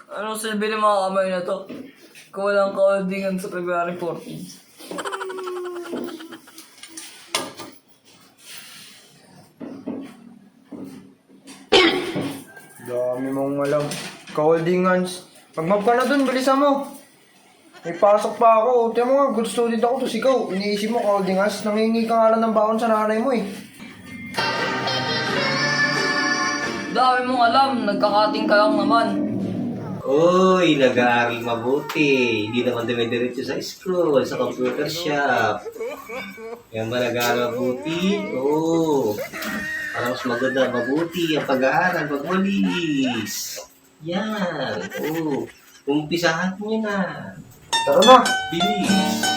Anong silbi ng mga kamay na to? Kung walang kaudingan sa February 14. Dami mong alam. Ka-holdingans. Mag-map ka na dun, bilisan mo. May pasok pa ako. Tiyan mo nga, good student ako to ikaw. Iniisip mo, ka-holdingans. Nangingi ka nga lang ng baon sa nanay mo eh. Dami mong alam, nagkakating ka lang naman. Uy, nag-aaral mabuti. Hindi naman dumidiretso sa school, sa computer shop. Yan ba nag-aaral mabuti? Oo. Para mas maganda, mabuti ang pag-aaral, magwalis. Yan. Oo. Umpisahan niyo na. Tara na. Bilis.